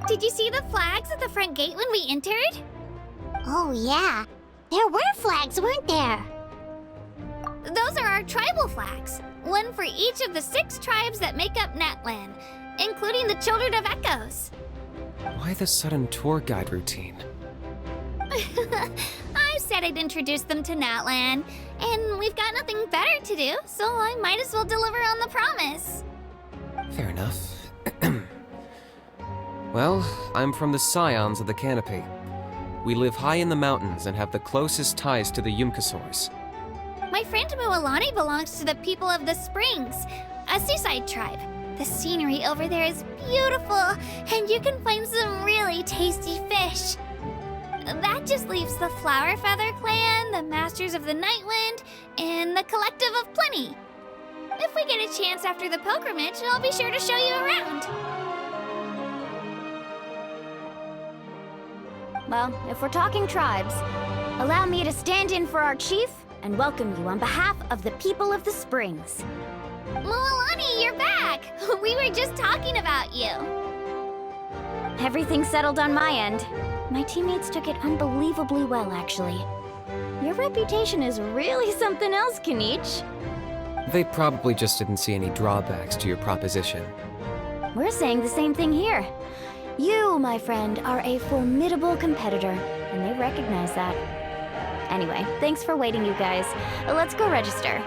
Did you see the flags at the front gate when we entered? Oh yeah, there were flags, weren't there? Those are our tribal flags. One for each of the 6 tribes that make up Natlan, including the Children of Echoes. Why the sudden tour guide routine? I said I'd introduce them to Natlan, and we've got nothing better to do, so I might as well deliver on the promise. Fair enough. Well, I'm from the Scions of the Canopy. We live high in the mountains and have the closest ties to the Yumkasaurs. My friend Mualani belongs to the people of the Springs, a seaside tribe. The scenery over there is beautiful, and you can find some really tasty fish. That just leaves the Flower Feather Clan, the Masters of the Nightwind, and the Collective of Plenty. If we get a chance after the pilgrimage, I'll be sure to show you around. Well, if we're talking tribes, allow me to stand in for our chief and welcome you on behalf of the people of the Springs. Mualani, you're back! We were just talking about you. Everything's settled on my end. My teammates took it unbelievably well, actually. Your reputation is really something else, Kanich. They probably just didn't see any drawbacks to your proposition. We're saying the same thing here. You, my friend, are a formidable competitor, and they recognize that. Anyway, thanks for waiting, you guys. Let's go register.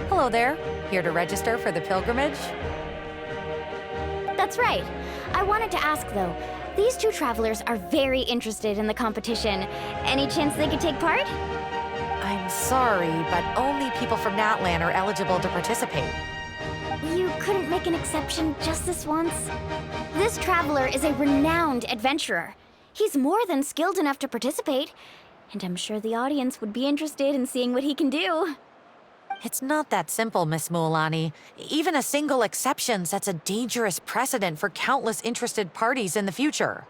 Hello there. Here to register for the pilgrimage? That's right. I wanted to ask, though. These 2 travelers are very interested in the competition. Any chance they could take part? I'm sorry, but only people from Natlan are eligible to participate. You couldn't make an exception just this once? This traveler is a renowned adventurer. He's more than skilled enough to participate, and I'm sure the audience would be interested in seeing what he can do. It's not that simple, Miss Mualani. Even a single exception sets a dangerous precedent for countless interested parties in the future.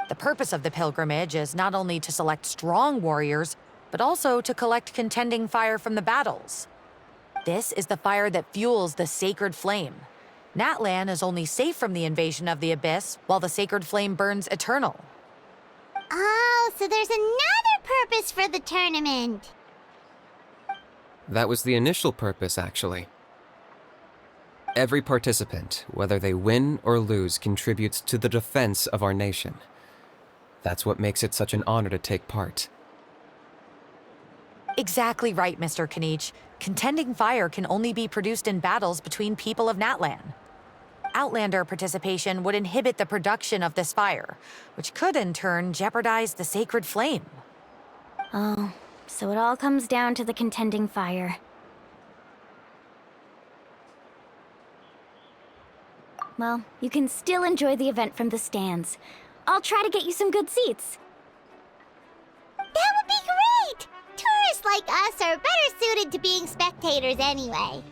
The purpose of the pilgrimage is not only to select strong warriors, but also to collect contending fire from the battles. This is the fire that fuels the sacred flame. Natlan is only safe from the invasion of the Abyss, while the sacred flame burns eternal. Oh, so there's another purpose for the tournament. That was the initial purpose, actually. Every participant, whether they win or lose, contributes to the defense of our nation. That's what makes it such an honor to take part. Exactly right, Mr. Kanich. Contending fire can only be produced in battles between people of Natlan. Outlander participation would inhibit the production of this fire, which could in turn jeopardize the sacred flame. Oh, so it all comes down to the contending fire. Well, you can still enjoy the event from the stands. I'll try to get you some good seats. That would be great! Tourists like us are better suited to being spectators anyway.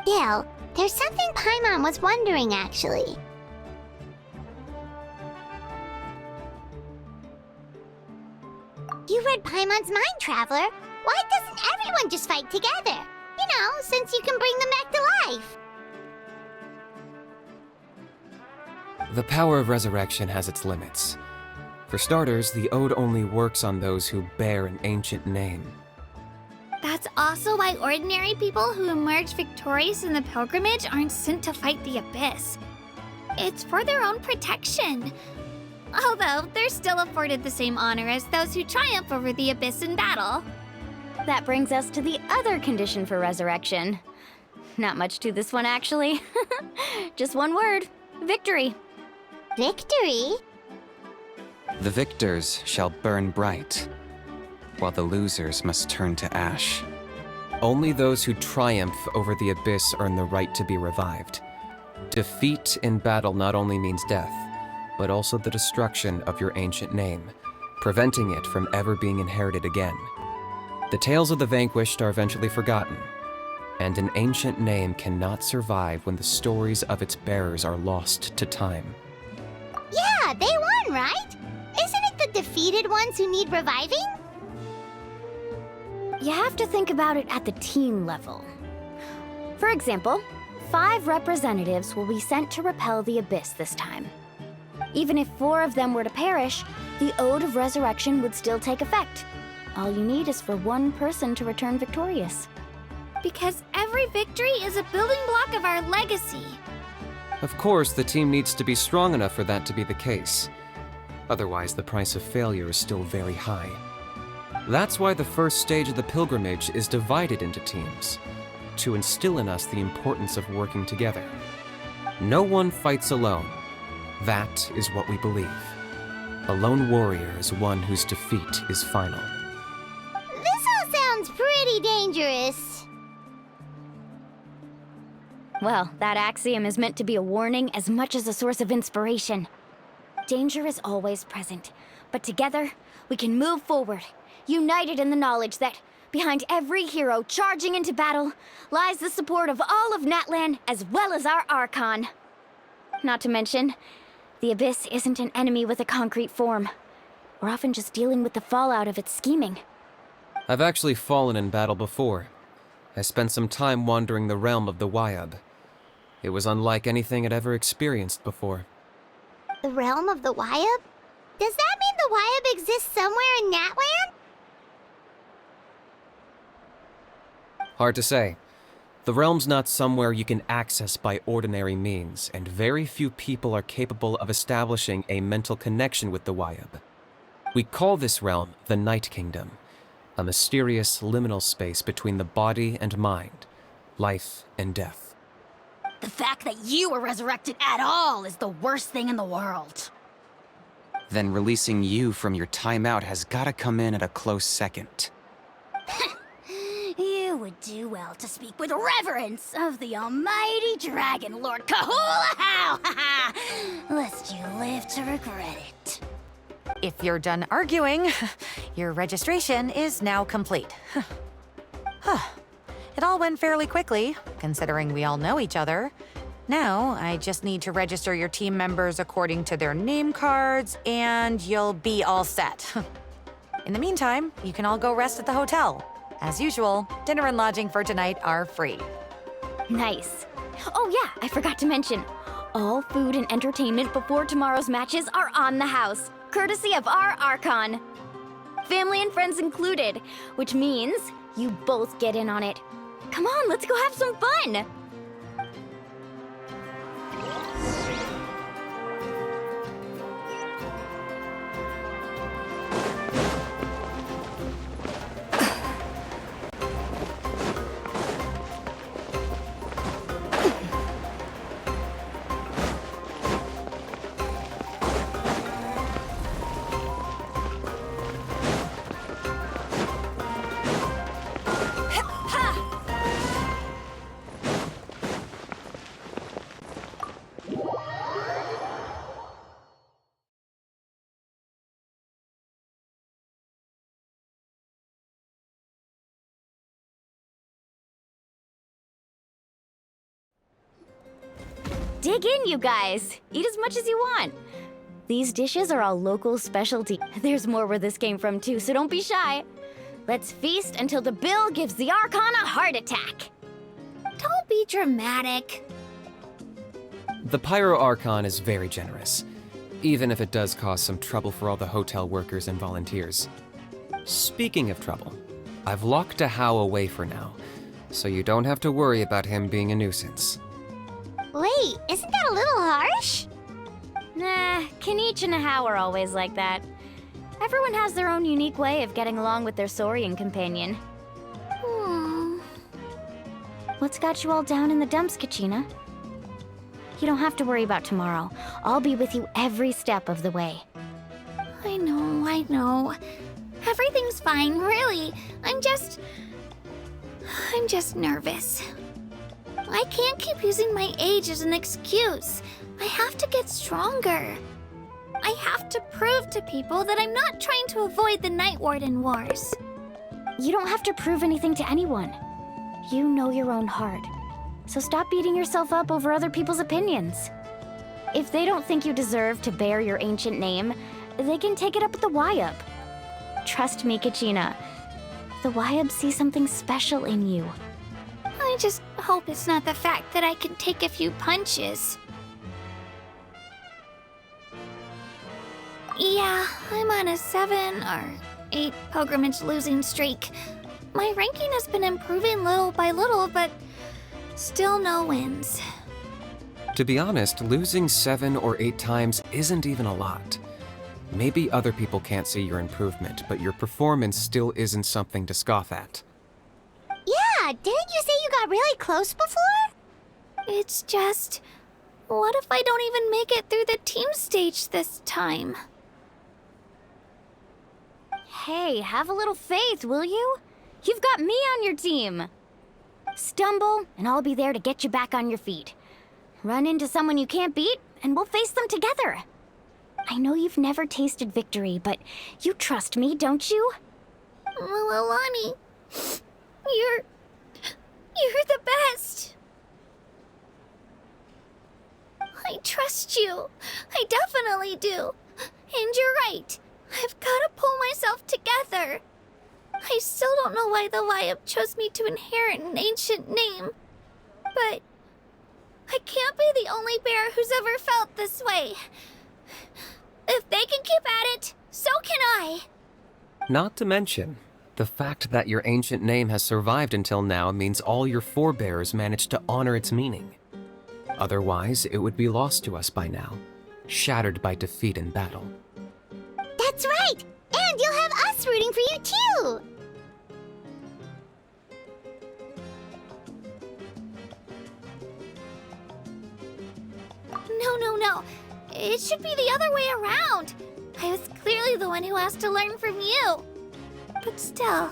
Still, there's something Paimon was wondering, actually. You read Paimon's mind, Traveler. Why doesn't everyone just fight together? You know, since you can bring them back to life. The power of resurrection has its limits. For starters, the ode only works on those who bear an ancient name. That's also why ordinary people who emerge victorious in the pilgrimage aren't sent to fight the Abyss. It's for their own protection. Although, they're still afforded the same honor as those who triumph over the Abyss in battle. That brings us to the other condition for resurrection. Not much to this one, actually. Just one word: victory. Victory? The victors shall burn bright, while the losers must turn to ash. Only those who triumph over the Abyss earn the right to be revived. Defeat in battle not only means death, but also the destruction of your ancient name, preventing it from ever being inherited again. The tales of the vanquished are eventually forgotten, and an ancient name cannot survive when the stories of its bearers are lost to time. Yeah, they won, right? Isn't it the defeated ones who need reviving? You have to think about it at the team level. For example, 5 representatives will be sent to repel the Abyss this time. Even if 4 of them were to perish, the Ode of Resurrection would still take effect. All you need is for 1 person to return victorious. Because every victory is a building block of our legacy. Of course, the team needs to be strong enough for that to be the case. Otherwise, the price of failure is still very high. That's why the first stage of the pilgrimage is divided into teams, to instill in us the importance of working together. No one fights alone. That is what we believe. A lone warrior is one whose defeat is final. This all sounds pretty dangerous. Well, that axiom is meant to be a warning as much as a source of inspiration. Danger is always present, but together, we can move forward, united in the knowledge that behind every hero charging into battle lies the support of all of Natlan as well as our Archon. Not to mention, the Abyss isn't an enemy with a concrete form. We're often just dealing with the fallout of its scheming. I've actually fallen in battle before. I spent some time wandering the realm of the Wyab. It was unlike anything I'd ever experienced before. The realm of the Wyab? Does that mean the Wyab exists somewhere in Natlan? Hard to say. The realm's not somewhere you can access by ordinary means, and very few people are capable of establishing a mental connection with the Wyab. We call this realm the Night Kingdom, a mysterious liminal space between the body and mind, life and death. The fact that you were resurrected at all is the worst thing in the world. Then releasing you from your timeout has gotta come in at a close second. You would do well to speak with reverence of the almighty Dragon Lord Kahula-How! Lest you live to regret it. If you're done arguing, your registration is now complete. It all went fairly quickly, considering we all know each other. Now, I just need to register your team members according to their name cards, and you'll be all set. In the meantime, you can all go rest at the hotel. As usual, dinner and lodging for tonight are free. Nice. Oh yeah, I forgot to mention, all food and entertainment before tomorrow's matches are on the house, courtesy of our Archon. Family and friends included, which means you both get in on it. Come on, let's go have some fun! Dig in, you guys! Eat as much as you want. These dishes are all local specialty. There's more where this came from too, so don't be shy. Let's feast until the bill gives the Archon a heart attack. Don't be dramatic. The Pyro Archon is very generous, even if it does cause some trouble for all the hotel workers and volunteers. Speaking of trouble, I've locked a How away for now, so you don't have to worry about him being a nuisance. Wait, isn't that a little harsh? Nah, Kanichi and How are always like that. Everyone has their own unique way of getting along with their Saurian companion. What's got you all down in the dumps, Kachina? You don't have to worry about tomorrow. I'll be with you every step of the way. I know. Everything's fine, really. I'm just nervous. I can't keep using my age as an excuse. I have to get stronger. I have to prove to people that I'm not trying to avoid the Night Warden Wars. You don't have to prove anything to anyone. You know your own heart. So stop beating yourself up over other people's opinions. If they don't think you deserve to bear your ancient name, they can take it up with the Wyab. Trust me, Kachina. The Wyab see something special in you. I just hope it's not the fact that I can take a few punches. Yeah, I'm on a 7 or 8 pilgrimage losing streak. My ranking has been improving little by little, but still no wins. To be honest, losing 7 or 8 times isn't even a lot. Maybe other people can't see your improvement, but your performance still isn't something to scoff at. Yeah, didn't you say you got really close before? It's just, what if I don't even make it through the team stage this time? Hey, have a little faith, will you? You've got me on your team. Stumble, and I'll be there to get you back on your feet. Run into someone you can't beat, and we'll face them together. I know you've never tasted victory, but you trust me, don't you? Well, Alani, you're the best. I trust you. I definitely do. And you're right. I've got to pull myself together. I still don't know why the Lyup chose me to inherit an ancient name. But I can't be the only bear who's ever felt this way. If they can keep at it, so can I. Not to mention, the fact that your ancient name has survived until now means all your forebears managed to honor its meaning. Otherwise, it would be lost to us by now, shattered by defeat in battle. That's right! And you'll have us rooting for you too! No. It should be the other way around. I was clearly the one who asked to learn from you. But still,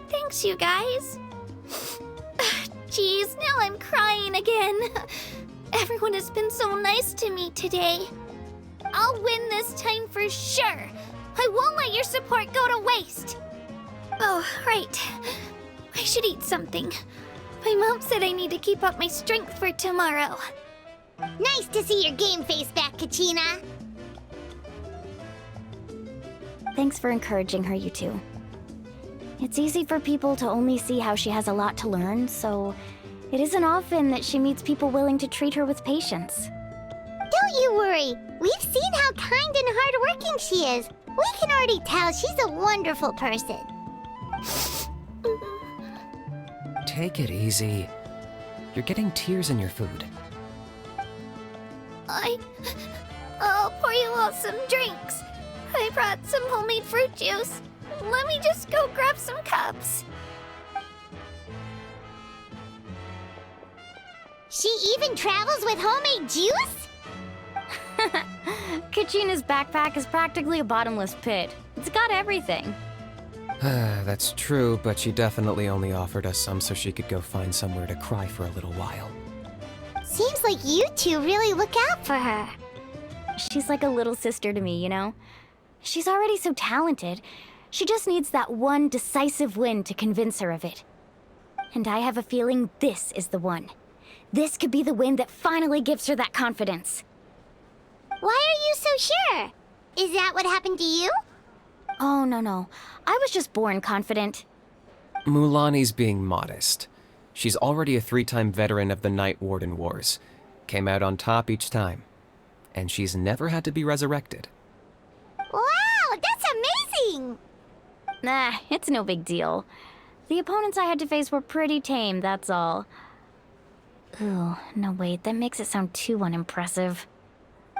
thanks, you guys. Geez, now I'm crying again. Everyone has been so nice to me today. I'll win this time for sure. I won't let your support go to waste. Oh, right. I should eat something. My mom said I need to keep up my strength for tomorrow. Nice to see your game face back, Kachina. Thanks for encouraging her, you two. It's easy for people to only see how she has a lot to learn, so it isn't often that she meets people willing to treat her with patience. Don't you worry. We've seen how kind and hardworking she is. We can already tell she's a wonderful person. Take it easy. You're getting tears in your food. I'll pour you all some drinks. I brought some homemade fruit juice. Let me just go grab some cups. She even travels with homemade juice? Kachina's backpack is practically a bottomless pit. It's got everything. That's true, but she definitely only offered us some so she could go find somewhere to cry for a little while. Seems like you two really look out for her. She's like a little sister to me, you know? She's already so talented. She just needs that one decisive win to convince her of it. And I have a feeling this is the one. This could be the win that finally gives her that confidence. Why are you so sure? Is that what happened to you? Oh, no. I was just born confident. Mulani's being modest. She's already a 3-time veteran of the Night Warden Wars. Came out on top each time. And she's never had to be resurrected. Wow, that's amazing! Nah, it's no big deal. The opponents I had to face were pretty tame, that's all. Ooh, no wait, that makes it sound too unimpressive.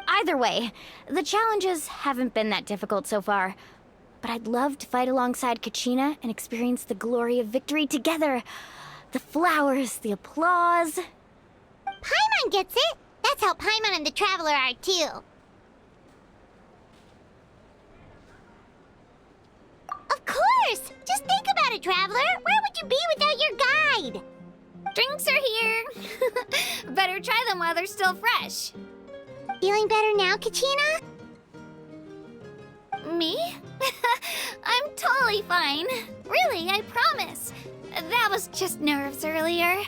Either way, the challenges haven't been that difficult so far. But I'd love to fight alongside Kachina and experience the glory of victory together. The flowers, the applause. Paimon gets it! That's how Paimon and the Traveler are too. Of course! Just think about it, Traveler! Where would you be without your guide? Drinks are here. Better try them while they're still fresh. Feeling better now, Kachina? Me? I'm totally fine. Really, I promise. That was just nerves earlier.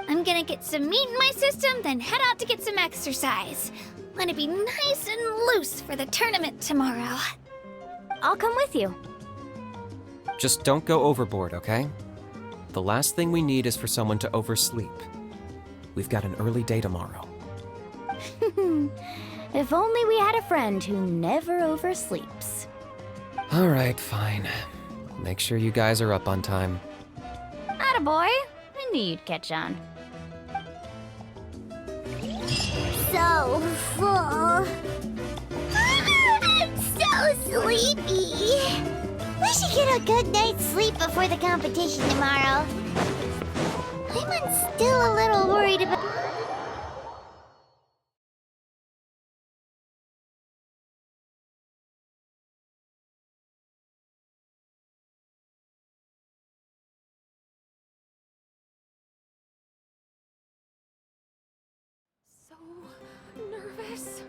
I'm gonna get some meat in my system, then head out to get some exercise. Want to be nice and loose for the tournament tomorrow. I'll come with you. Just don't go overboard, okay? The The last thing we need is for someone to oversleep. We've got an early day tomorrow. If only we had a friend who never oversleeps. All right, fine. Make sure you guys are up on time. Attaboy. I knew you'd catch on. So full. I'm so sleepy. We should get a good night's sleep before the competition tomorrow. I'm still a little worried about... So nervous.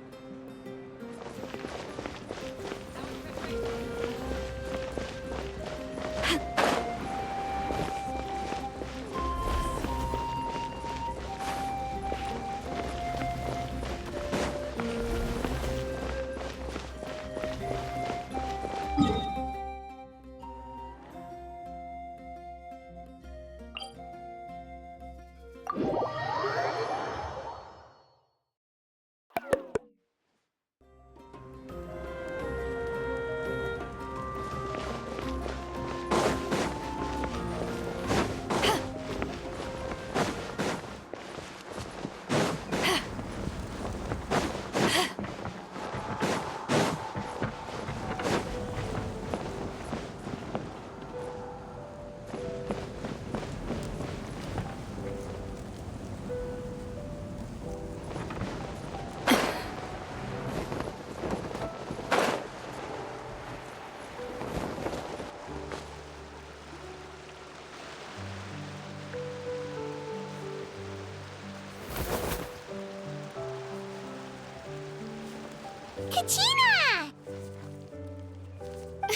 Kachina!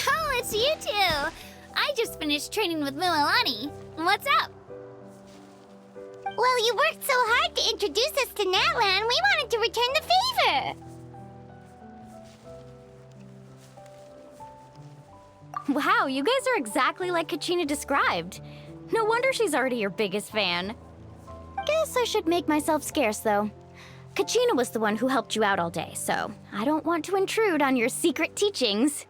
Oh, it's you two! I just finished training with Mualani. What's up? Well, you worked so hard to introduce us to Natlan, we wanted to return the favor. Wow, you guys are exactly like Kachina described. No wonder she's already your biggest fan. Guess I should make myself scarce, though. Kachina was the one who helped you out all day, so I don't want to intrude on your secret teachings.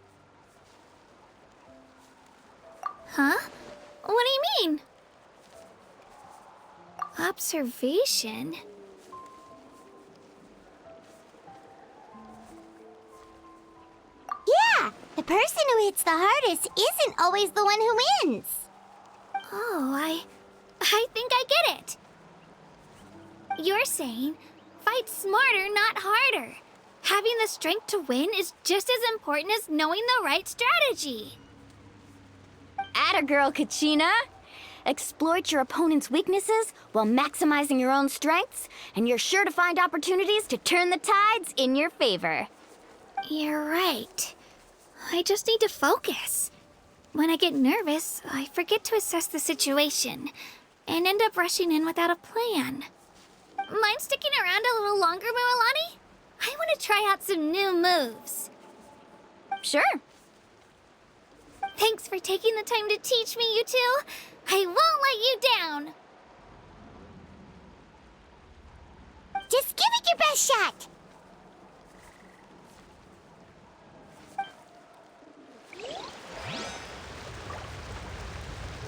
Huh? What do you mean? Observation? Yeah, the person who hits the hardest isn't always the one who wins. Oh, I think I get it. You're saying fight smarter, not harder. Having the strength to win is just as important as knowing the right strategy. Atta girl, Kachina! Exploit your opponent's weaknesses while maximizing your own strengths, and you're sure to find opportunities to turn the tides in your favor. You're right. I just need to focus. When I get nervous, I forget to assess the situation and end up rushing in without a plan. Mind sticking around a little longer, Mualani? I want to try out some new moves. Sure. Thanks for taking the time to teach me, you two. I won't let you down. Just give it your best shot.